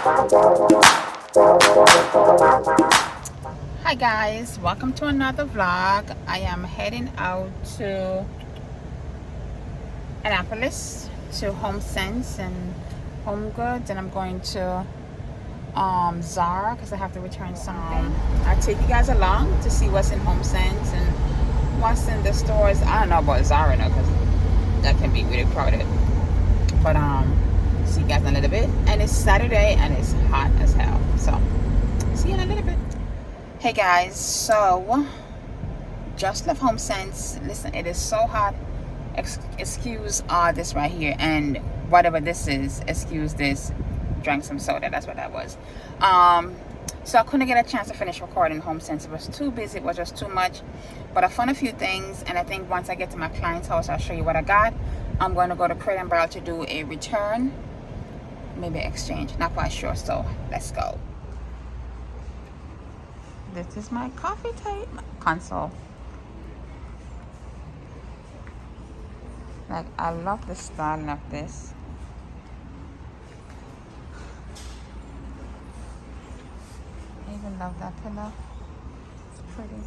Hi guys, welcome to another vlog. I am heading out to Annapolis to Home Sense and Home Goods, and I'm going to Zara because I have to return something. I'll take you guys along to see what's in Home Sense and what's in the stores. I don't know about Zara now because that can be really crowded. But see you guys in a little bit. And it's Saturday and it's hot as hell. So see you in a little bit. Hey guys, so just left Home Sense. Listen, it is so hot. Excuse this right here, and whatever this is, excuse this. Drank some soda, that's what that was. So I couldn't get a chance to finish recording Home Sense. It was too busy, it was just too much. But I found a few things, and I think once I get to my client's house, I'll show you what I got. I'm going to go to Crate and Barrel to do a return, maybe exchange, not quite sure. So let's go. This is my coffee console. Like, I love the styling of this. I even love that pillow. It's pretty.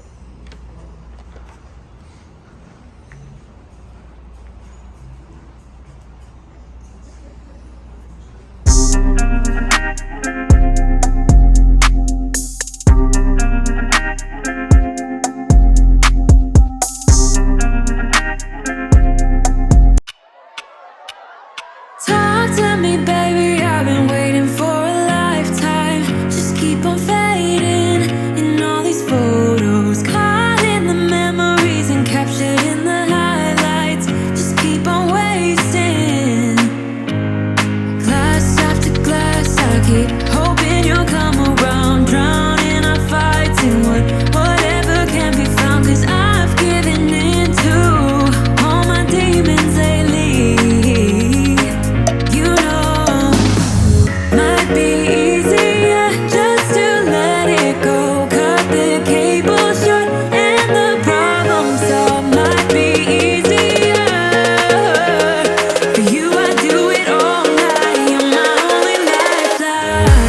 Talk to me, baby, I've been waiting for a lifetime. Just keep on fading in all these photos, caught in the memories and captured in the highlights. Just keep on wasting. Glass after glass, I keep hoping you'll come around. Drowning our fights in whatever can be found. 'Cause I've given in to all my demons lately. Might be easier just to let it go. Cut the cable short and the problem solved. Might be easier for you. I do it all night. You're my only lifeline.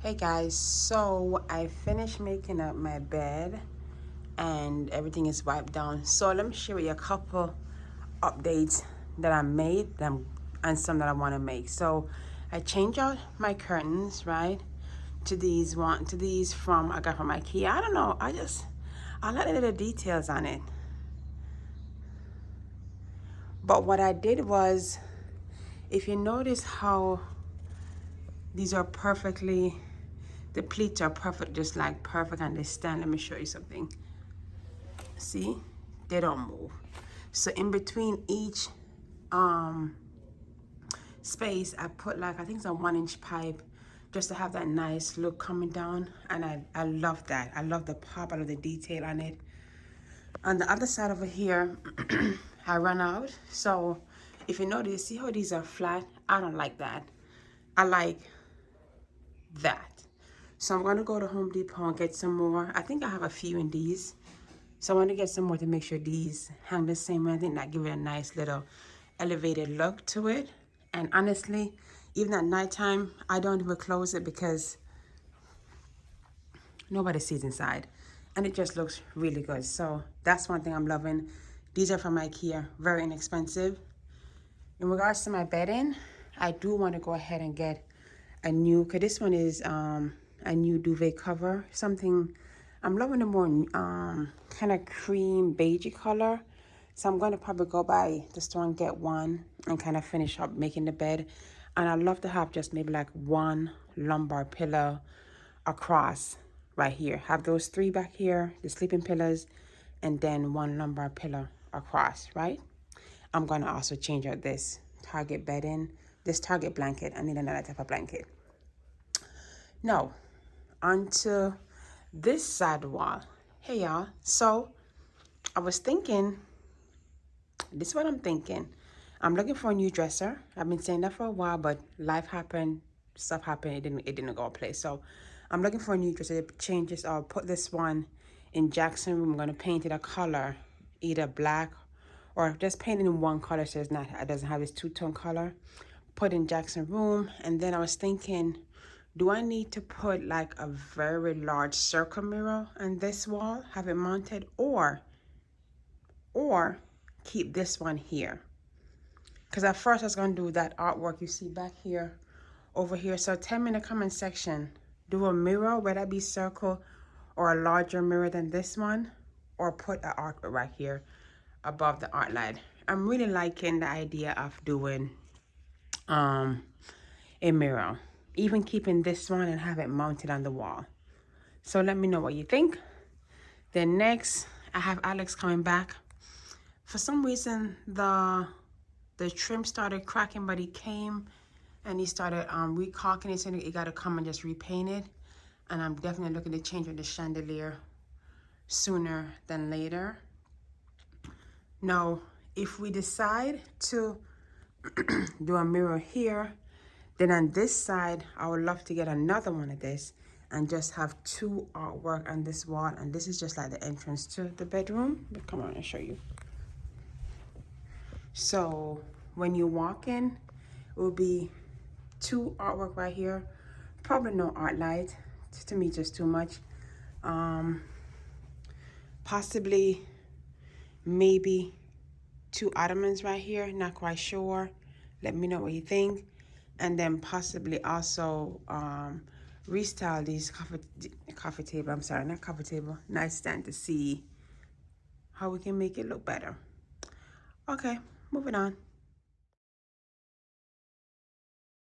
Hey guys, so I finished making up my bed and everything is wiped down. So let me share with you a couple updates that I made and some that I want to make. So I changed out my curtains, right, to these from I got from IKEA. I don't know, I like the little details on it. But what I did was, if you notice how these are perfectly, the pleats are perfect, just like perfect on this stand. Let me show you something. See, they don't move. So in between each space, I put like, I think it's a 1-inch pipe, just to have that nice look coming down. And I love that. I love the pop, I love the detail on it. On the other side over here, I ran out. So if you notice, see how these are flat? I don't like that. I like that. So I'm going to go to Home Depot and get some more. I think I have a few in these. So I want to get some more to make sure these hang the same way. I think that give it a nice little elevated look to it. And honestly, even at nighttime, I don't even close it because nobody sees inside. And it just looks really good. So that's one thing I'm loving. These are from IKEA, very inexpensive. In regards to my bedding, I do want to go ahead and get a new, because this one is a new duvet cover. Something, I'm loving the more kind of cream beige color. So I'm going to probably go by the store and get one and kind of finish up making the bed. And I'd love to have just maybe like one lumbar pillow across right here. Have those 3 back here, the sleeping pillows, and then one lumbar pillow across, right? I'm going to also change out this Target bedding this Target blanket. I need another type of blanket. Now, onto this side wall. Hey y'all, so I was thinking, this is what I'm thinking. I'm looking for a new dresser. I've been saying that for a while, but life happened, stuff happened, it didn't go place. So I'm looking for a new dresser to change this. I'll put this one in Jackson room. I'm gonna paint it a color, either black or just paint it in one color so it doesn't have this two-tone color. Put in Jackson room. And then I was thinking, do I need to put like a very large circle mirror on this wall, have it mounted, or keep this one here? Because at first I was going to do that artwork you see back here, over here. So tell me in the comment section, do a mirror, whether that be circle or a larger mirror than this one, or put an artwork right here above the art light. I'm really liking the idea of doing a mirror, even keeping this one and have it mounted on the wall. So let me know what you think. Then next, I have Alex coming back. For some reason, the trim started cracking, but he came and he started recaulking it, saying he got to come and just repaint it. And I'm definitely looking to change the chandelier sooner than later. Now, if we decide to do a mirror here, then on this side, I would love to get another one of this and just have two artwork on this wall. And this is just like the entrance to the bedroom. But come on, I'll show you. So when you walk in, it will be two artwork right here. Probably no art light. To me, just too much. Possibly, maybe two ottomans right here. Not quite sure. Let me know what you think. And then possibly also restyle these coffee table. I'm sorry, not coffee table. Nightstand, to see how we can make it look better. Okay, moving on.